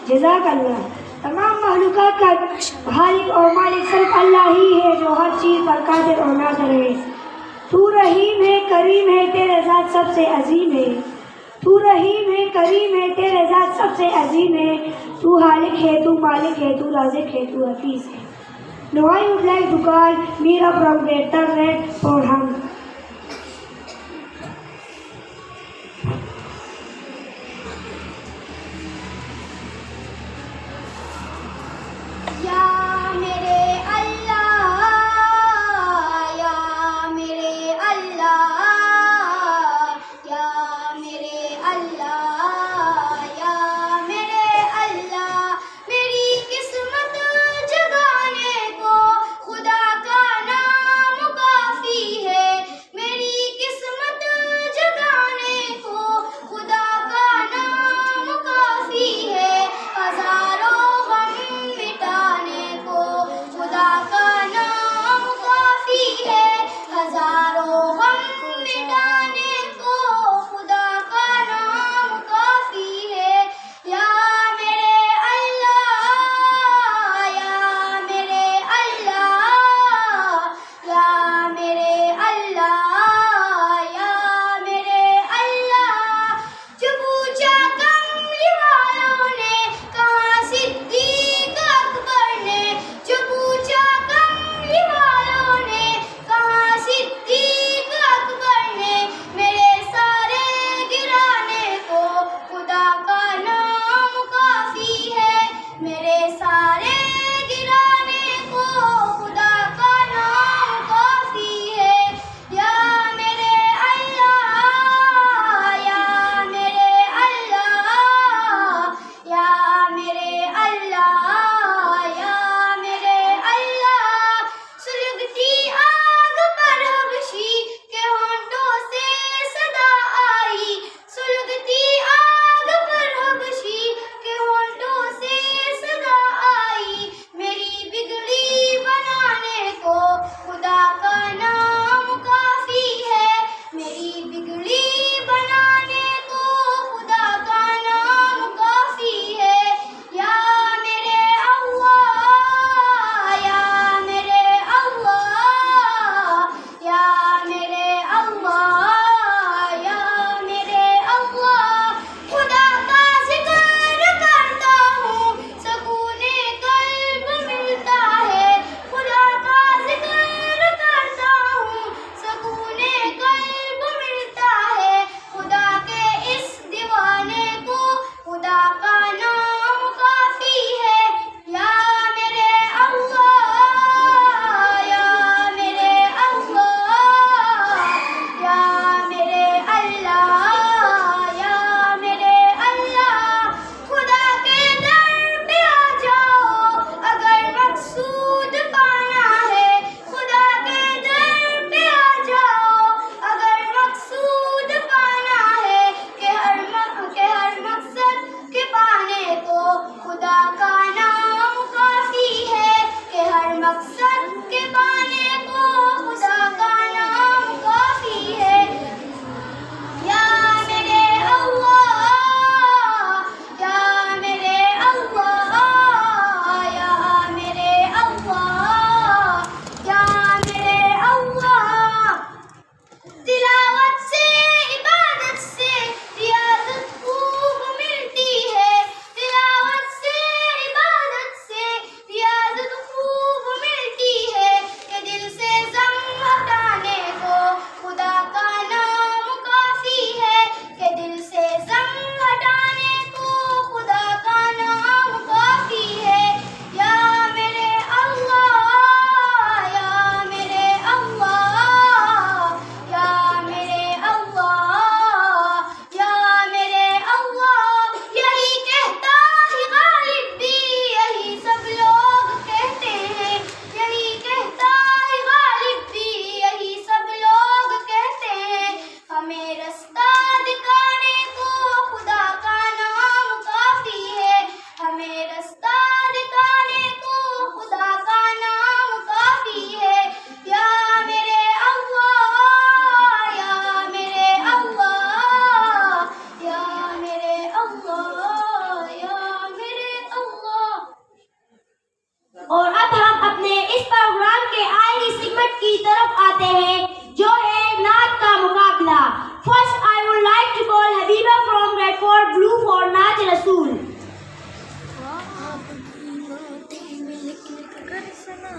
جزاک اللہ۔ تمام مخلوقات کا خالق اور مالک صرف اللہ ہی ہے جو ہر چیز پر قادر اور ناظر ہے۔ تو رحیم ہے، کریم ہے، تیرے ذات سب سے عظیم ہے۔ تو رحیم ہے، کریم ہے، تیرے ذات سب سے عظیم ہے۔ تو خالق ہے، تو مالک ہے، تو رازق ہے، تو حفیظ ہے۔ Now I would like to call Meera from the third grade for hum.